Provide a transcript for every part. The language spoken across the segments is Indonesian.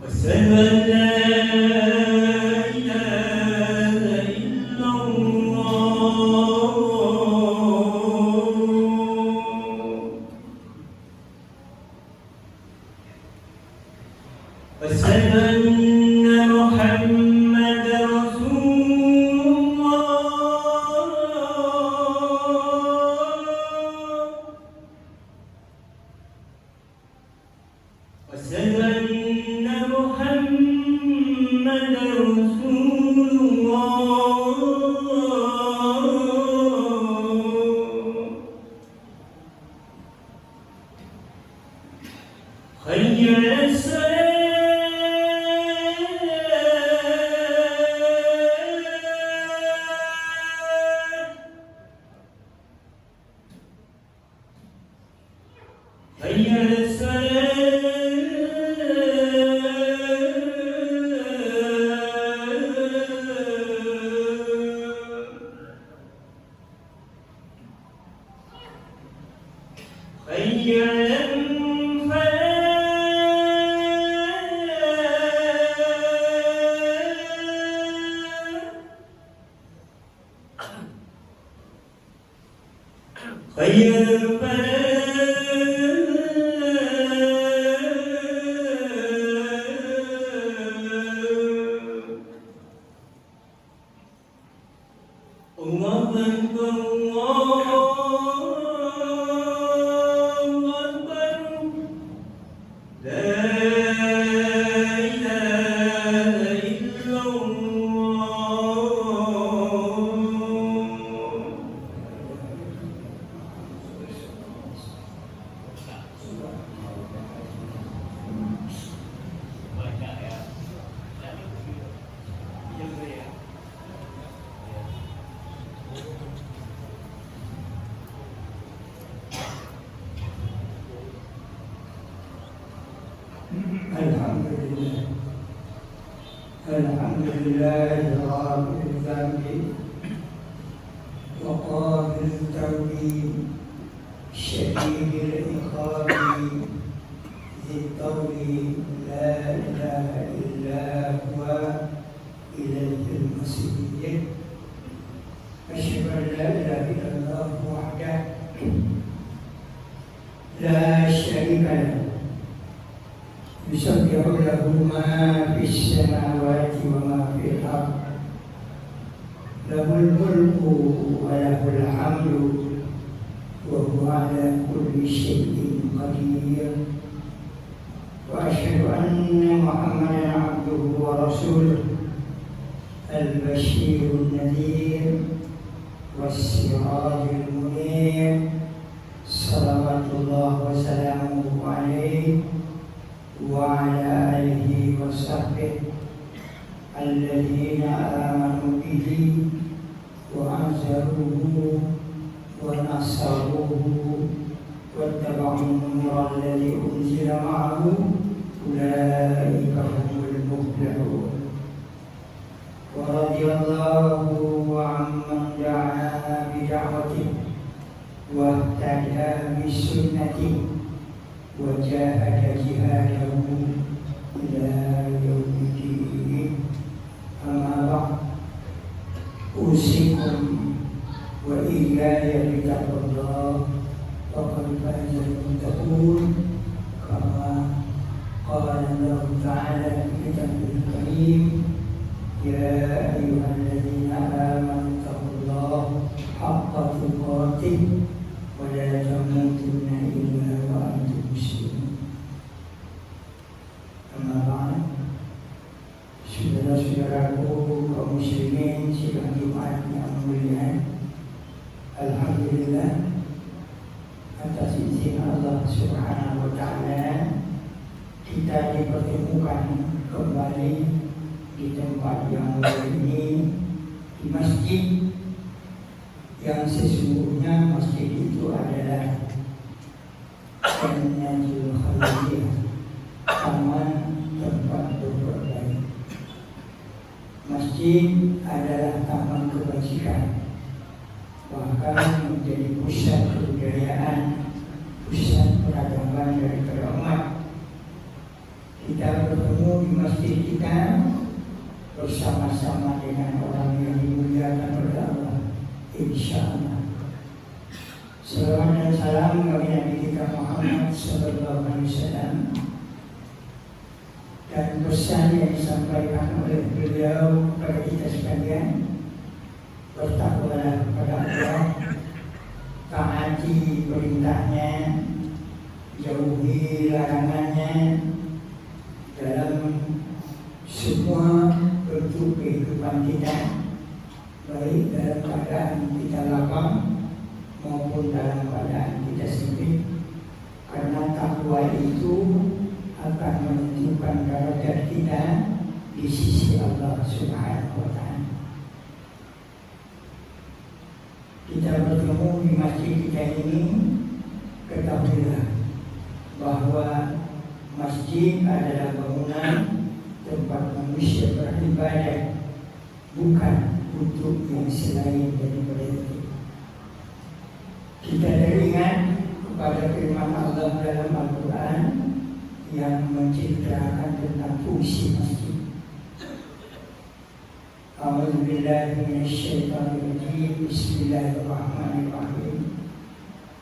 أشهد أن لا إله إلا الله أشهد أن محمدا رسول الله أشهد أن محمدا رسول الله حي على الصلاة حي على حي على الفلاح حي على الفلاح الله أكبر الله أكبر لا إله إلا الحمد لله غافر الذنب وقابل التوب شديد العقاب ذي الطول لا اله الا هو اليه المصير اشهد ان لا اله الا الله وحده لا شريك له يسبح له ما في السماوات وما في الأرض له الملك وله الحمد وهو على كل شيء قدير وأشهد أن محمدا عبده ورسوله البشير النذير والسراج المنير صلوات الله وسلامه عليه وعلى آله وصحبه الذين آمنوا به وعزروه ونصروه واتبعوا النور الذي أنزل معه أولئك هم المفلحون ورضي الله عمن دعا بدعوته واهتدى بسنته وجاهد جهاده إلى يوم الدين أما بعد أوصيكم وإياي بتقوى الله فقد فاز المتقون كما قال الله تعالى في كتابه الكريم يا أيها الذين آمنوا اتقوا الله حق تقاته ولا تموتن إلا وأنتم مسلمون. Amma ba'd. Saudara-saudaraku kaum muslimin sidang Jumat yang mulia, alhamdulillah atas izin Allah Subhanahu wa taala kita dipertemukan kembali di tempat yang mulia ini, di masjid yang sesungguhnya masjid itu adalah Jannatul Khairiyah, taman tempat berbuat baik. Masjid adalah taman kebajikan, bahkan menjadi pusat kebudayaan, pusat peradaban dari umat. Kita bertemu di masjid kita bersama-sama dengan orang yang dimuliakan oleh Allah, insya Allah. Salawat dan salam bagi Nabi kita Muhammad Sallallahu Alaihi Wasallam, dan pesan yang disampaikan oleh beliau kepada kita sekalian, bertakwalah kepada Allah, taati perintahnya, jauhi larangannya dalam semua bentuk kehidupan kita, baik dalam keadaan kita lapang maupun dalam keadaan kita sempit, karena takwa itu akan menentukan derajat kita di sisi Allah Subhanahu wa Ta'ala. Kita bertemu di masjid kita ini, ketahuilah bahwa masjid adalah bangunan tempat manusia beribadah, bukan untuk yang selain daripada itu. Kita teringat kepada firman Allah dalam Al-Quran yang menceritakan tentang fungsi masjid. A'udzubillahi minasyaitonirrajim. Bismillahirrahmanirrahim.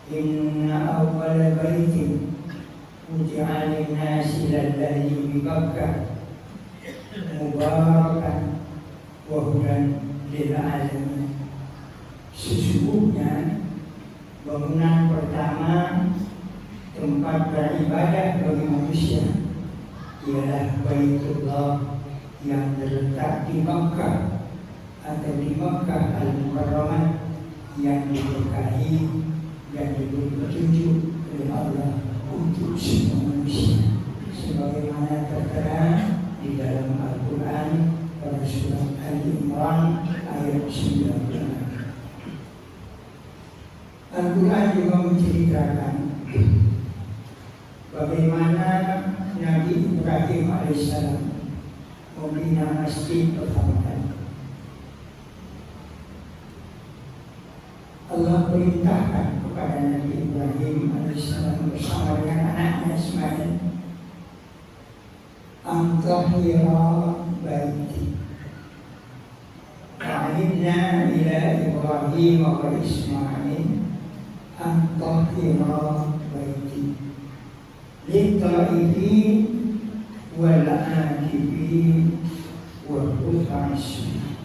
Inna awwala baitin wudi'a lin-nasi lalladzi bi Bakkah mubarakan wa hudan lil alamin. Sesungguhnya bangunan pertama tempat beribadah bagi manusia ialah Baitullah yang terletak di Makkah atau di Makkah Al-Mukarramah yang diberkahi dan diberi petunjuk oleh Allah untuk semua manusia, sebagaimana tertera di dalam Al-Quran pada surat Al-Imran ayat 9. Al-Quran juga menceritakan bagaimana Nabi Ibrahim alaihissalam membina masjid pertama kali. Allah perintahkan kepada Nabi Ibrahim alaihissalam bersama dengan anaknya Ismail, "Antahira baiti." Wa'idna ila Ibrahim wa Ismail antahira baiti lit-ta'ifin wal-'akifin wal-ruk'a'is sujud.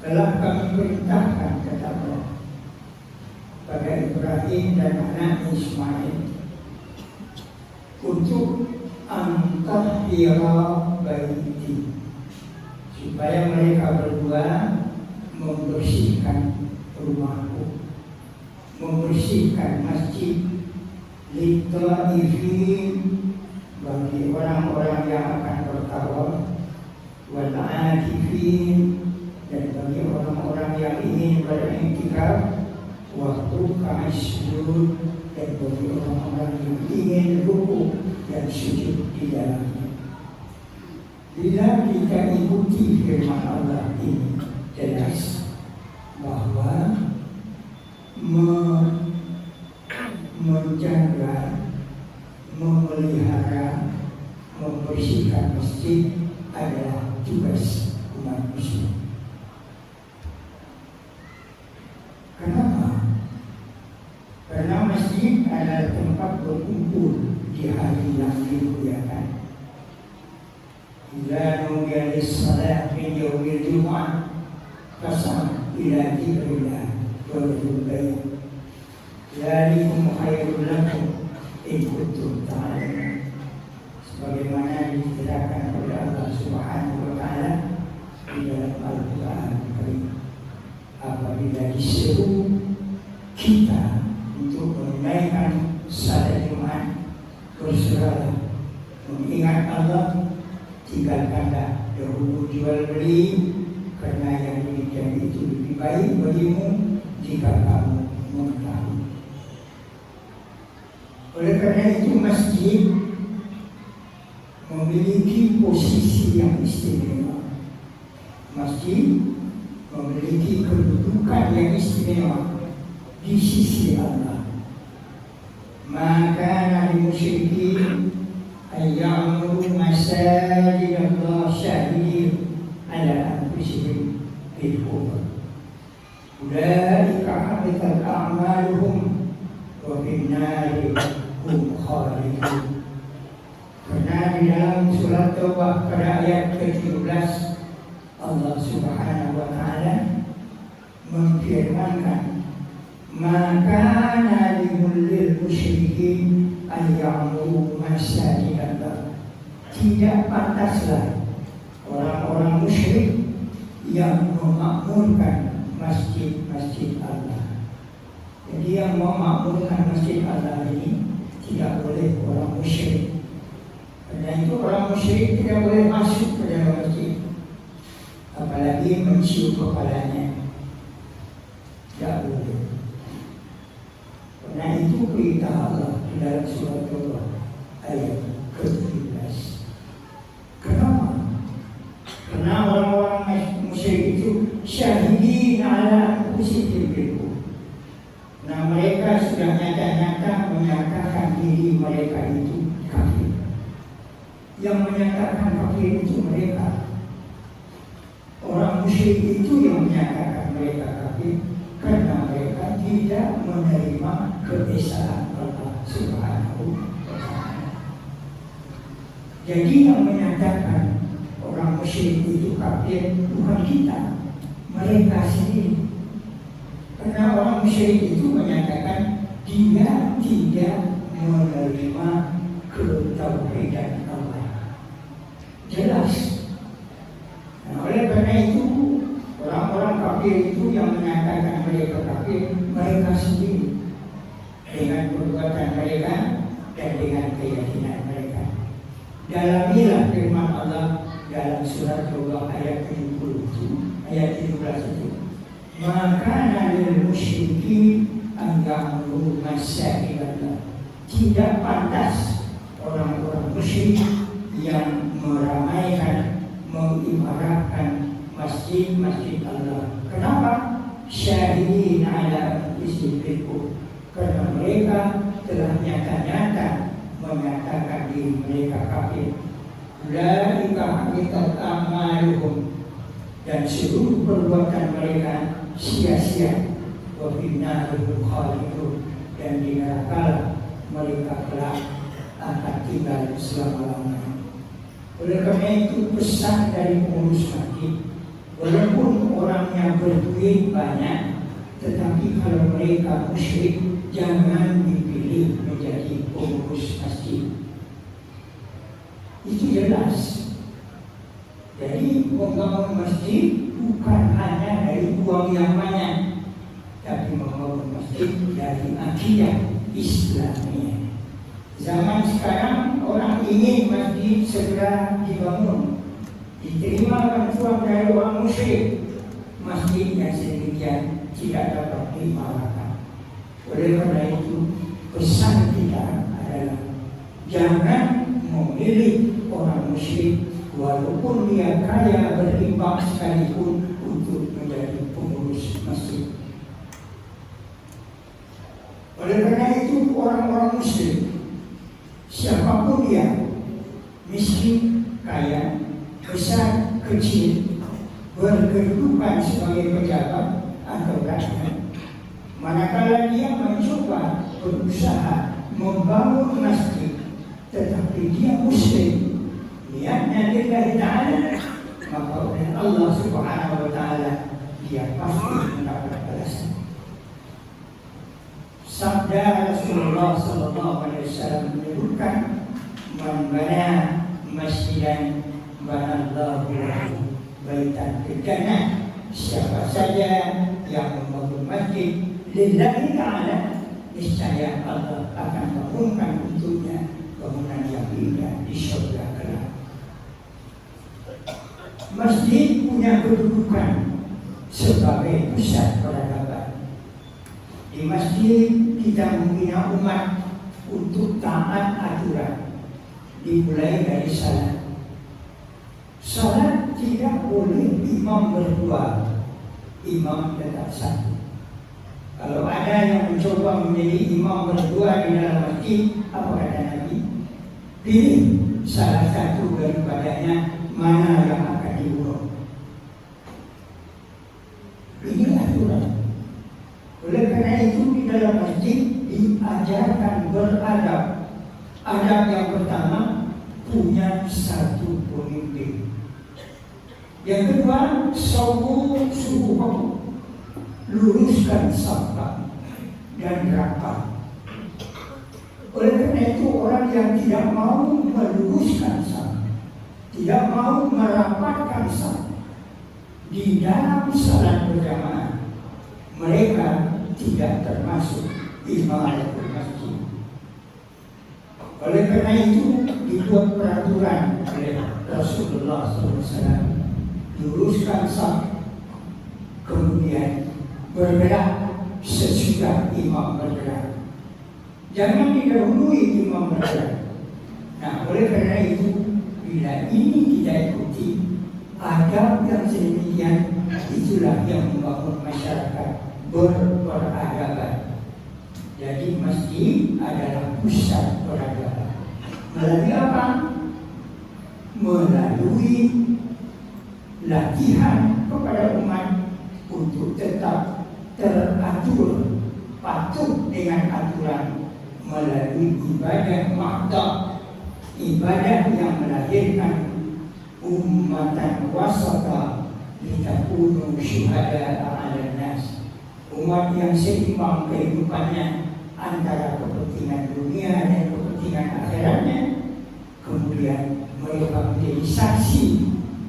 Telah kami perintahkan, kata Allah, pada Ibrahim dan anak Ismail untuk antahira baiti, supaya mereka berdua membersihkan rumahku, membersihkan masjid, lit-ta'ifin, bagi orang-orang yang akan bertawaf, wal-'akifin, dan bagi orang-orang yang ingin beriktikaf, waktu kami sujud, dan bagi orang-orang yang ingin rukuk dan sujud di dalamnya. Bila kita ikuti firman Allah ini, jelas bahwa menjaga, memelihara, membersihkan masjid adalah tugas umat muslim. Kenapa? Karena masjid adalah tempat berkumpul di hari yang dimuliakan. Idza nudiya lis-salat min yaumil jumu'ah fas'au ila dzikrillah wa dzikri bayt. Dzalikum khairul lakum in kuntum ta'lamun. Sebagaimana diceritakan oleh Allah Subhanahu wa Ta'ala di dalam Al-Quran Karim, apabila disuruh kita untuk menunaikan salat Jumat, berserahlah, mengingat Allah, tinggalkanlah dahulu jual beli, karena yang demikian itu lebih baik bagimu jika kamu mengetahui. Oleh karena itu masjid memiliki posisi yang istimewa. Masjid memiliki kedudukan yang istimewa di sisi Allah. Maka Nabi musyrikin ayyamuru masajid Allah syahidin ala anfusihim bil kufr. Ulaika habitat a'maluhum wa fin nari hum khalidun. Karena di dalam surat Taubah pada ayat ke-17 Allah Subhanahu wa taala memfirmankan, maka lil musyrikin an ya'muru masajid Allah. Tidak pantaslah orang-orang musyrik yang memakmurkan masjid-masjid Allah. Jadi yang memakmurkan masjid Allah ini tidak boleh orang musyrik. Karena itu orang musyrik tidak boleh masuk ke dalam masjid, apalagi mencium kepalanya, tidak boleh. Karena itu perintah Allah di dalam surat Taubah ayat ke-17. Kenapa? Karena orang-orang musyrik itu syahidin ala anfusihim bil kufr. Nah, mereka sudah nyata-nyata menyatakan diri mereka itu kafir. Yang menyatakan kafir itu mereka. Orang musyrik itu yang menyatakan mereka kafir karena mereka tidak menerima keesaan Allah Subhanahu wa taala. Jadi yang menyatakan orang musyrik itu kafir bukan kita, mereka sendiri. Karena orang musyrik itu menyatakan dia tidak menerima ketauhidan Allah. Jelas. Nah, oleh karena itu orang-orang kafir itu yang menyatakan mereka kafir, mereka sendiri dengan perbuatan mereka dan dengan keyakinan mereka. Dalamilah firman Allah dalam surat Taubah ayat 77, ayat 17 itu. Maka lil musyrikin an ya'muru masajid Allah. Tidak pantas orang-orang musyrik yang meramaikan, mengibaratkan masjid-masjid Allah. Kenapa? Syahidin ala anfusihim. Karena mereka telah nyata-nyata menyatakan diri mereka kafir. Ulaika habitat a'maluhum, dan seluruh perbuatan mereka sia-sia. Wa fin nari hum khalidun, dan di neraka mereka kelak akan tinggal selama-lamanya. Oleh karena itu pesan dari pengurus masjid, walaupun orangnya berduit banyak, tetapi kalau mereka musyrik, jangan dipilih menjadi pengurus masjid. Itu jelas. Jadi membangun masjid bukan hanya dari uang yang banyak, tapi membangun masjid dari akidah Islamiyah. Zaman sekarang orang ingin masjid segera dibangun, diterima bantuan dari orang musyrik, masjid yang sedemikian tidak dapat dimarahkan. Oleh karena itu pesan kita adalah jangan memilih orang musyrik walaupun dia kaya berimbang sekalipun untuk menjadi pengurus masjid. Oleh karena itu orang-orang musyrik, siapapun dia, miskin, kaya, besar, kecil, berkedudukan sebagai pejabat atau rakyat, manakala dia mencoba berusaha membangun masjid, tetapi dia musyrik, niatnya lillahi ta'ala, maka oleh Allah Subhanahu wa ta'ala dia pasti mendapat balasan. Sabda Rasulullah sallallahu alaihi wasallam menyebutkan, man bana masjidan banallahu lahu baitan fil jannah. Siapa saja yang membangun masjid lillahi ta'ala, niscaya Allah akan bangunkan untuknya bangunan yang indah di surga kelak. Masjid punya kedudukan sebagai pusat peradaban. Di masjid kita membina umat untuk taat aturan, dimulai dari salat. Salat tidak boleh imam berdua, imam tetap satu. Kalau ada yang mencoba menjadi imam berdua di dalam masjid, apa kata Nabi? Pilih salah satu daripadanya, mana yang akan diurut. Ini aturan. Oleh karena itu di dalam masjid diajarkan beradab. Adab yang pertama, punya satu pemimpin. Yang kedua, suhu, luruskan safah dan rapat. Oleh karena itu orang yang tidak mau meluruskan safah, tidak mau merapatkan safah di dalam salat berjamaah, mereka tidak termasuk imamatul masjid. Oleh karena itu dibuat peraturan oleh Rasulullah SAW, luruskan saf, kemudian bergerak sesudah imam bergerak. Jangan didahului imam bergerak. Nah, oleh karena itu bila ini tidak ikuti adab yang sedemikian, itulah yang membangun masyarakat berperadaban. Jadi masjid adalah pusat peradaban. Melalui apa? Melalui latihan kepada umat untuk tetap teratur, patuh dengan aturan melalui ibadah mahdoh, ibadah yang melahirkan ummatan wasata litakunu syuhada 'alan nas. Umat yang seimbang kehidupannya antara kepentingan dunia dan kepentingan akhiratnya, kemudian mereka menjadi saksi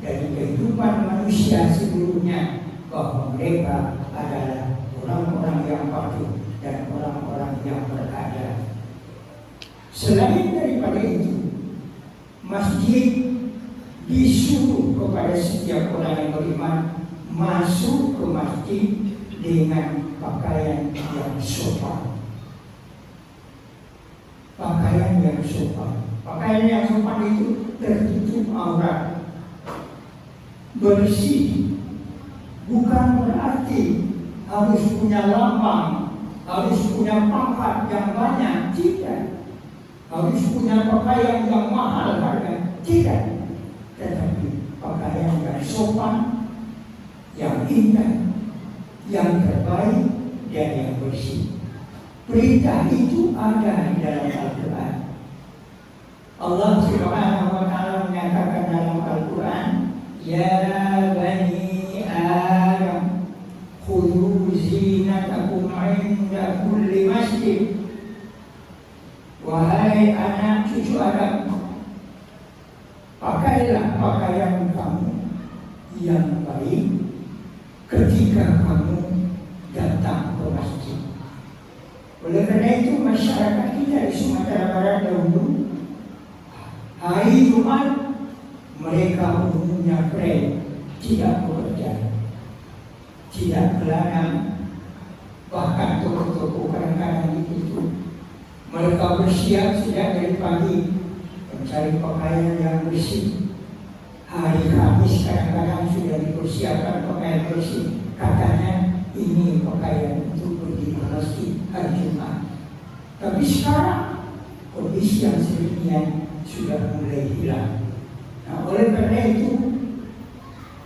dari kehidupan manusia seluruhnya bahwa mereka adalah orang-orang yang patuh dan orang-orang yang beradab. Selain daripada itu, masjid disuruh kepada setiap orang yang beriman masuk ke masjid dengan pakaian yang sopan. Pakaian yang sopan. Pakaian yang sopan itu tertutup aurat, bersih. Bukan berarti harus punya lambang, harus punya pangkat yang banyak, tidak. Harus punya pakaian yang mahal harga, tidak. Tetapi pakaian yang sopan, yang indah, yang terbaik dan yang bersih. Perintah itu ada di dalam Al-Quran. Allah Subhanahu wa Ta'ala menyatakan dalam Al-Quran, Ya bani Adam, khudhu zinatakum 'inda kulli masjid. Wahai anak cucu Adam, pakailah pakaian kamu yang baik ketika kamu datang ke masjid. Oleh karena itu masyarakat kita di Sumatera Barat dahulu, hari Jumat mereka umumnya pray, tidak bekerja, tidak berladang, bahkan toko-toko kadang-kadang ditutup. Mereka bersiap sejak dari pagi mencari pakaian yang bersih. Hari Kamis kadang-kadang sudah dipersiapkan pakaian bersih. Katanya ini pakaian untuk pergi ke masjid hari Jumat. Tapi sekarang kondisi yang sedemikian sudah mulai hilang. Nah, oleh karena itu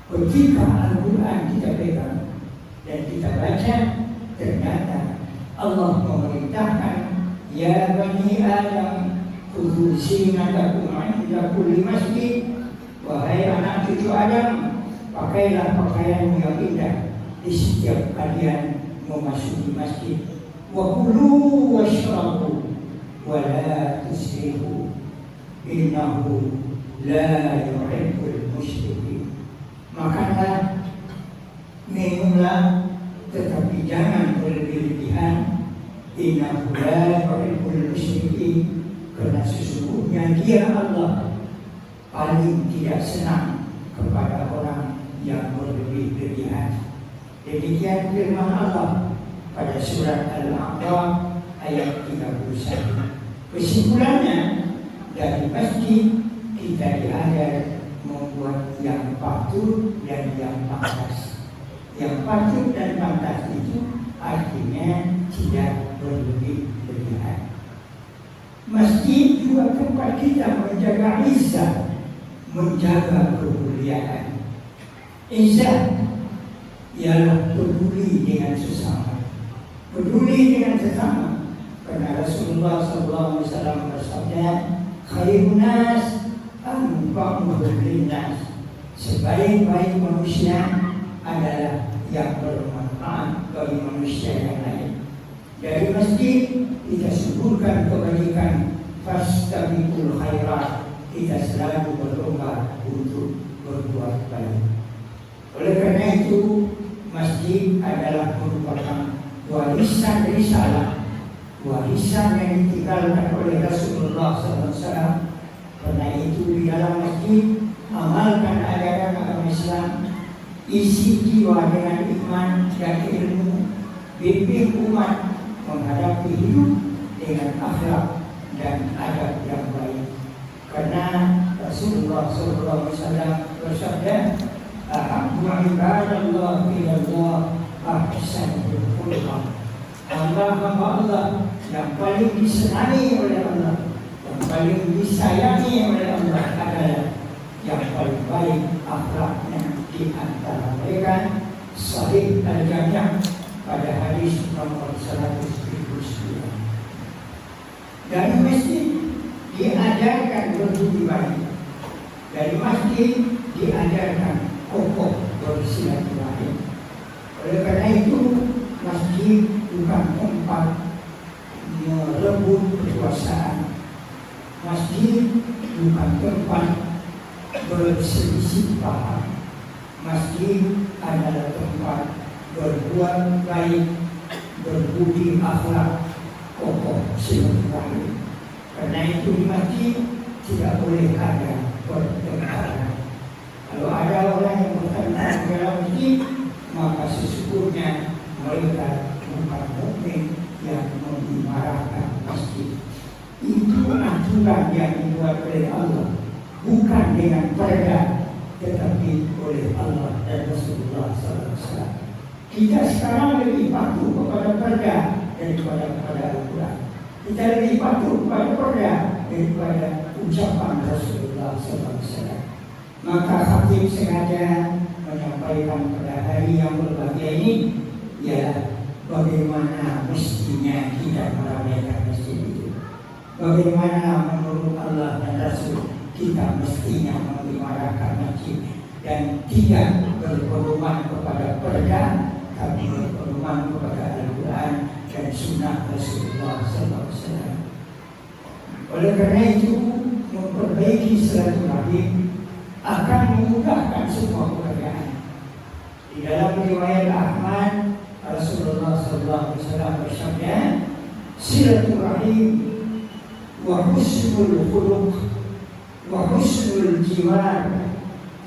ketika Al-Quran kita pegang dan kita baca, ternyata Allah memerintahkan, Ya bani Adam, khudhu zinatakum 'inda kulli masjid. Wahai anak cucu Adam, pakailah pakaian yang indah di setiap kalian memasuki masjid. Wa kulu washrabu wa la tusrifu innahu la yuhibbul musyrifin. Makanlah, minumlah, tetapi jangan berlebih-lebihan. Innahu la yuhibbul musyrifin, karena sesungguhnya Dia Allah paling tidak senang kepada orang yang berlebih-lebihan. Demikian firman Allah pada surat Al-A'raf ayat 31. Kesimpulannya, dari masjid kita diajar membuat yang patut dan yang pantas. Yang patut dan pantas itu artinya tidak berlebih-lebihan. Masjid juga tempat kita menjaga izzah, menjaga kemuliaan. Izzah ialah peduli dengan sesama. Peduli dengan sesama. Karena Rasulullah SAW bersabda, khairun nas anfa'uhum linnas. Sebaik-baik manusia adalah yang bermanfaat bagi manusia yang lain. Dari masjid kita suburkan kebaikan, fastabiqul khairat, kita selalu berlomba untuk berbuat baik. Oleh karena itu, masjid adalah merupakan warisan risalah, warisan yang ditinggalkan oleh Rasulullah SAW. Karena itu di dalam masjid amalkan ajaran agama Islam, isi jiwa dengan iman dan ilmu, bimbing umat menghadapi hidup dengan akhlak dan adab yang baik. Karena Rasulullah SAW bersabda, ahabbu ibadallah ilallah ahsanul khuluq. Hamba Allah yang paling disenangi oleh Allah, yang paling disayangi oleh Allah adalah yang paling baik akhlaknya di antara mereka. Sahih al-Jami' pada hadis nomor 109. Dari masjid diajarkan berbudi baik. Dari masjid diajarkan kokoh bersilaturahim. Oleh karena itu, masjid bukan tempat merebut kekuasaan. Masjid bukan tempat berselisih paham. Masjid adalah tempat berbuat baik, berbudi akhlak, kokoh silaturahim. Karena itu di masjid tidak boleh ada pertengkaran. Kalau ada orang yang bertengkar di dalam masjid, maka sesungguhnya mereka bukan mukmin yang memarahkan masjid. Itu aturan yang dibuat oleh Allah, bukan dengan perda, tetapi oleh Allah dan Rasulullah SAW. Kita sekarang lebih patuh kepada perda daripada kepada Al-Quran. Kita lebih patuh kepada perda daripada ucapan Rasulullah SAW. Maka khatib sengaja menyampaikan pada hari yang berbahagia ini, ya, bagaimana mestinya kita meramaikan masjid itu. Bagaimana menurut Allah dan Rasul kita mestinya memelihara masjid dan tidak berpedoman kepada perda, tapi berpedoman kepada Al-Quran dan Sunnah Rasulullah SAW. Oleh karena itu, memperbaiki silaturahim akan memudahkan semua pekerjaan. Di dalam riwayat Ahmad, Rasulullah SAW bersabda, silaturahim wa husnul khuluq wa husnul jiwar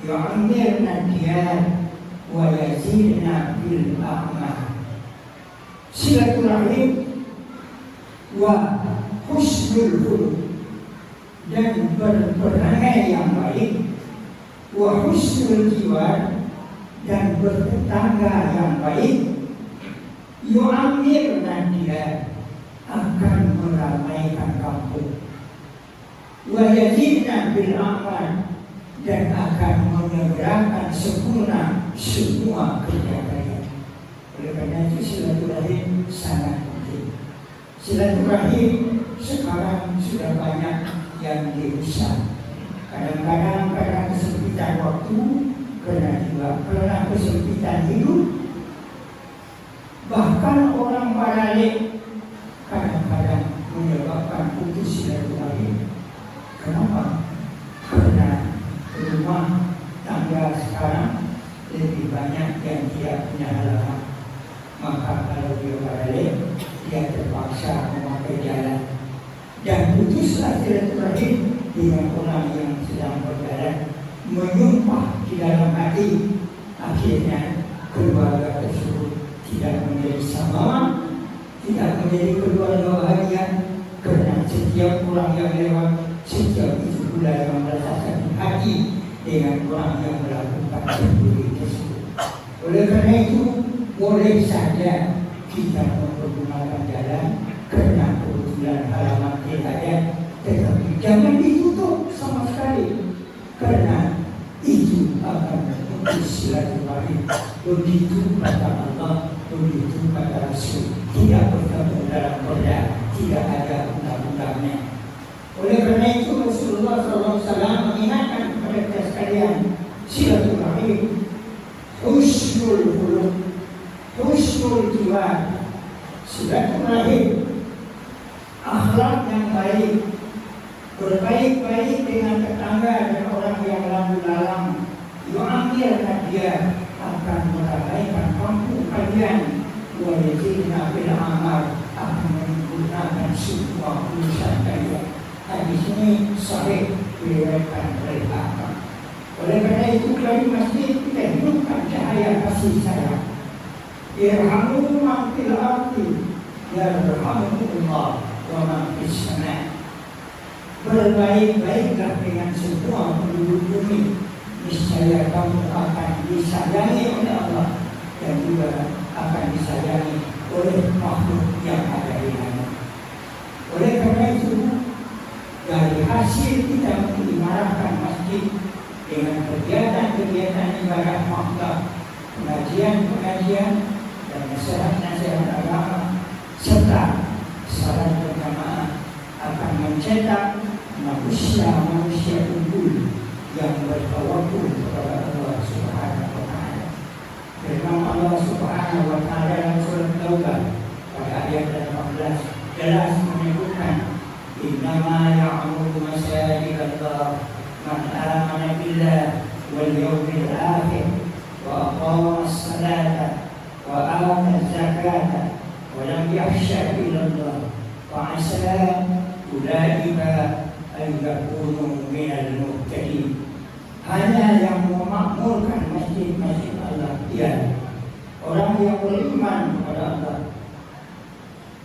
yu'amirna diyar wa yazidna bil a'mal. Silaturahim wa husnul khuluq, dan berperangai yang baik, wa husnul jiwar, dan bertetangga yang baik, yu'amirna diyar, akan meramaikan kampung, wa yazidna bil a'mal, dan akan menyegerakan sempurna semua kerja-kerja. Oleh karena itu silaturahim sangat penting. Silaturahim sekarang sudah banyak yang dirusak. Kadang-kadang karena kesempitan waktu, karena kesempitan hidup, bahkan orang balik kadang-kadang menyebabkan putus silaturahim. Kenapa? Karena rumah tangga sekarang lebih banyak yang tidak punya halaman. Maka kalau dia balik, dia terpaksa memakai jalan. Dan putuslah silaturahim dengan orang yang sedang berjalan, menyumpah di dalam hati. Akhirnya keluarga tersebut tidak menjadi sama, tidak menjadi keluarga bahagia, karena setiap orang yang lewat, setiap itu pula yang merasa sakit hati dengan orang yang melakukan peduli tersebut. Oleh karena itu, boleh saja kita menggunakan jalan karena kebutuhan 9 halaman ayat, tetapi jangan ditutup sama sekali, karena itu akan memutus silaturahim. Begitu kata Allah, begitu kata Rasul, tidak bergabung dalam perda, tidak ada undang-undangnya. Oleh karena itu Rasulullah SAW mengingatkan kepada kita sekalian, silaturahim husnul khuluq, husnul jiwa. Silaturahim akhlak yang baik, berbaik-baik dengan tetangga dan orang yang lalu lalang, yu'amilkan dia akan meramaikan kampung kalian, wa yazidna bil amal, akan menggunakan semua urusan kalian. Hadis ini sahih diriwayatkan oleh Ahmad. Oleh karena itu dari masjid kita hidupkan cahaya kasih sayang. Irhamu man fil ardi yarhamukumullah wa man fis sama'. Berbaik-baiklah dengan semua penduduk bumi, niscaya kamu akan disayangi oleh Allah dan juga akan disayangi oleh makhluk yang ada di langit. Oleh karena itu, dari hasil kita mengimarahkan masjid dengan kegiatan-kegiatan ibadah maktab, pengajian-pengajian dan nasihat-nasihat agama serta salat berjamaah akan mencetak manusia-manusia unggul yang bertawakal kepada Allah Subhanahu wa taala. Firman Allah Subhanahu wa taala dalam surat Taubah pada ayat 18 jelas menyebutkan, innama ya'muru masajidallah man amana billah wal yawmil akhir wa aqama as-salata wa ata az-zakata wa lam yakhsha illa Allah fa 'asa ulaika an yakunu minal muhtadin. Hanya yang memakmurkan masjid-masjid Allah ialah orang yang beriman kepada Allah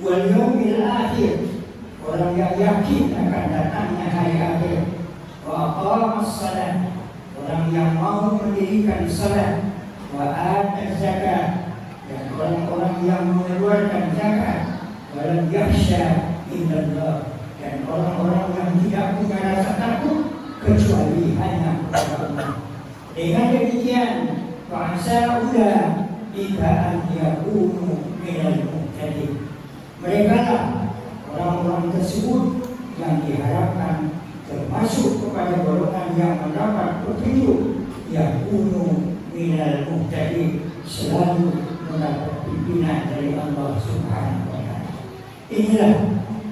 wal yawmil akhir, orang yang yakin akan datangnya hari akhir, wa aqamas salat, orang yang mau mendirikan salat, wa ata zakat, dan orang-orang yang mengeluarkan zakat, wa lam yakhsha illallah, dan orang-orang yang tidak punya rasa takut kecuali hanya kepada Allah. Dengan demikian, fa'asa ulaika an yakunu minal muhtadin. Mereka lah orang-orang tersebut yang diharapkan termasuk kepada golongan yang mendapat petunjuk, yakunu minal muhtadin, selalu mendapat pimpinan dari Allah Subhanahu wa taala. Inilah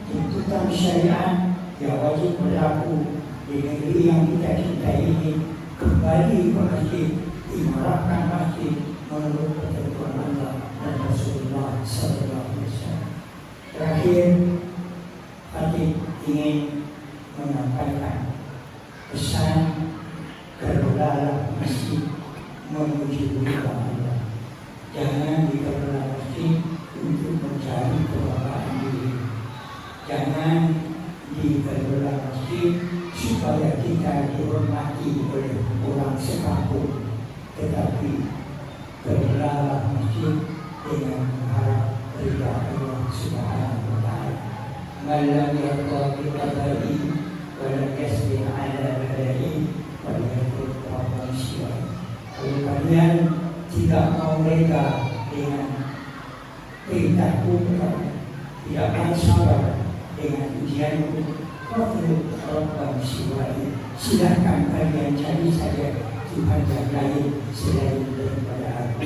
tuntutan syariat yang wajib berlaku di negeri yang kita cintai ini. Kembali ke masjid, imarahkan masjid menurut ketentuan Allah dan Rasulullah sallallahu alaihi wasallam. Terakhir, Khatib ingin menyampaikan pesan kelola masjid memuji Allah. Jangan dikelola masjid untuk mencari kebanggaan diri. Jangan dikelola masjid supaya kita dihormati oleh orang sekampung, tetapi kelola masjid dengan mengharap ridha Allah Subhanahu wa taala. Malam yarda bi qadari wa lam yasbir ala badari wa yakun rabban syai. Kalau kalian tidak mau reda dengan perintahku, tidak mau sabar dengan ujianku, fakir rabban syai. Silakan kalian cari saja Tuhan yang lain selain daripada aku.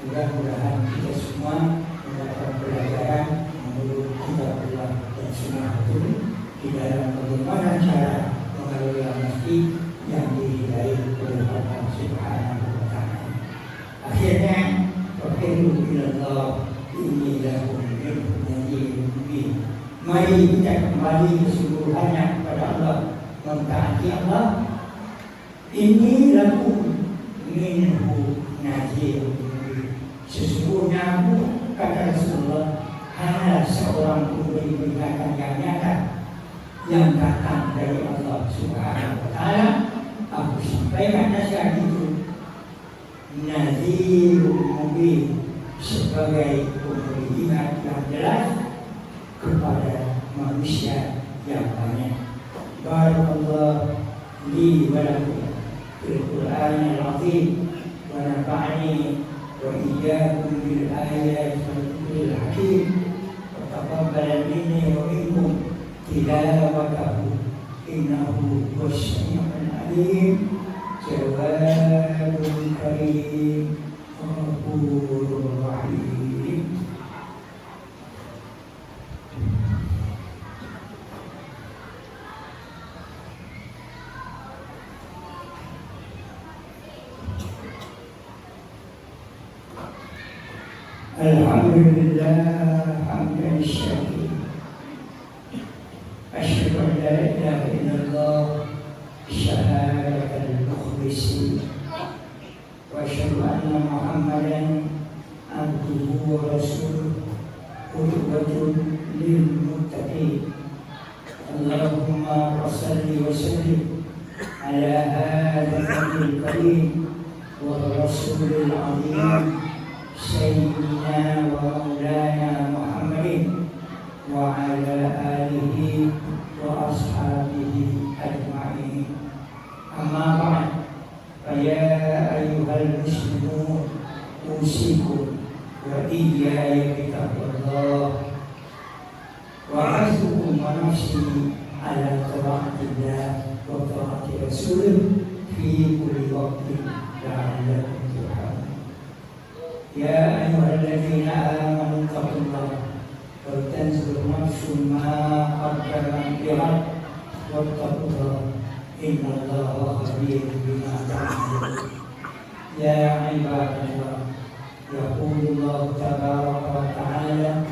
Mudah-mudahan kita semua mendapat pelajaran menurut kitab Allah dan sunnah itu di dalam bagaimana cara mengelola masjid yang diridai oleh Allah Subhanahu wa taala. Akhirnya, wafiru ilallah inni lakum minhu nadhirun mubin. Mari kita kembali keseluruhannya kepada Allah, mentaati Allah. Ini lakum minhu nadhirun mubin. Sesungguhnya aku, kata Rasulullah, hanya seorang pemberi peringatan yang nyata yang datang dari Allah Subhanahu wa taala. Aku sampaikan nasihat itu nadhirun mubin, sebagai pemberi ingat yang jelas manusia yang banyak. Barakallahu li wa lakum fil Qur'anil azim wa nafa'ani wa iyyakum bil ayati wal dhikril hakim wa taqabbal minni wa minkum tilawatahu innahu huwas sami'ul alim. Jawadun karim ghafurur rahim. Alhamdulillah hamdan syakir. Asyhadu an la ilaha illallah syahadatal mukhlisin wa asyhadu anna Muhammadan abduhu wa rasuluh qudwatun lil muttaqin. Allahumma shalli wa sallim ala hadzal nabiyil karim wa rasulil azim Sayyidina wa maulana Muhammadin wa ala alihi wa ashabihi ajma'in. Amma ba'd, fa ya ayyuhal muslimun usikum wa iyaya bitaqwallah wa azukum wa nafsi ala ta'atillah wa ta'ati rasulih fi kulli waqtin la'allakum turhamun. Ya ayyuhalladzina amanu taqullaha wal tanzur nafsun ma qaddamat lighad wattaqullaha innallaha khabirun bima ta'malun. Ya ibadallah, yaqulullahu tabaraka wa ta'ala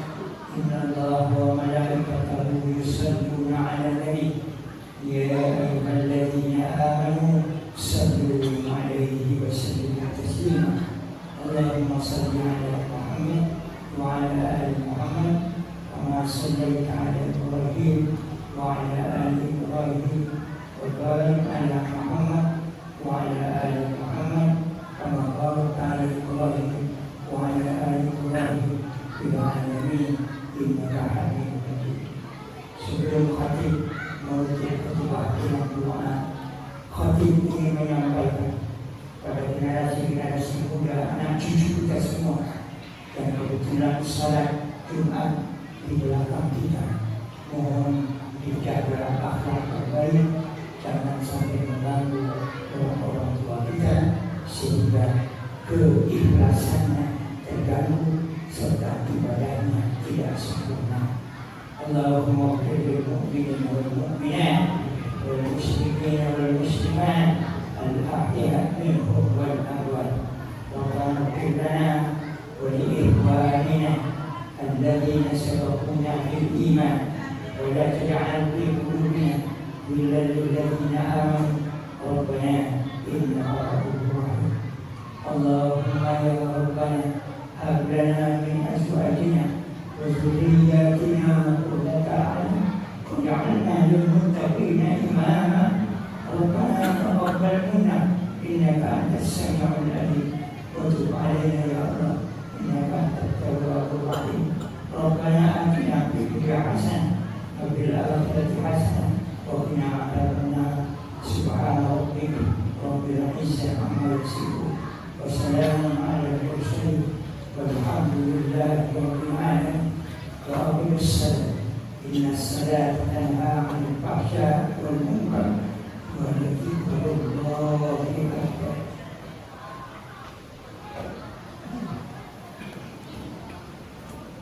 innallaha wa malaikatahu yusalluna 'alan nabi ya ayyuhalladzina amanu sallu 'alaihi wa sallimu taslima. Allahumma salli ala Muhammad wa ala ali Muhammad kama sallaita ala Ibrahim wa ala ali Ibrahim wa barik ala Muhammad wa ala ali Muhammad kama barakta ala Ibrahim wa ala ali Ibrahim fil alamin innaka Hamidum Majid. Sebelum khatib menutup khutbah dengan doa, khatib ingin menyampaikan pada generasi-generasi muda, anak cucu kita semua yang kebetulan salat Jumat di belakang kita, mohon dijaga akhlak terbaik, jangan sampai mengganggu orang-orang tua kita sehingga keikhlasannya terganggu serta ibadahnya tidak sempurna. Allahumma ighfir lil mu'minin wal mu'minat wal muslimin wal muslimat al-ahya minhum wal amwat wa ighfir lana wa li ikhwanina alladhina sabaquna bil iman wa la taj'al fi qulubina ghillan lil ladzina amanu rabbana innaka ra'ufur rahim. Allahumma ya rabbana hab lana min azwajina wa dhurriyyatina qurrata a'yun waj'alna lil muttaqina imama. Rabbana taqabbal minna innaka antas sami'ul 'alim wa tub 'alaina ya Allah innaka antat tawwabur rahim. Rabbana atina fid dunya hasanah wa fil akhirati hasanah wa qina 'adzabannar. Subhana rabbika rabbil 'izzati 'amma yasifun wa salamun 'alal mursalin walhamdulillahi rabbil 'alamin. Wa aqimus salat innas salata tanha 'anil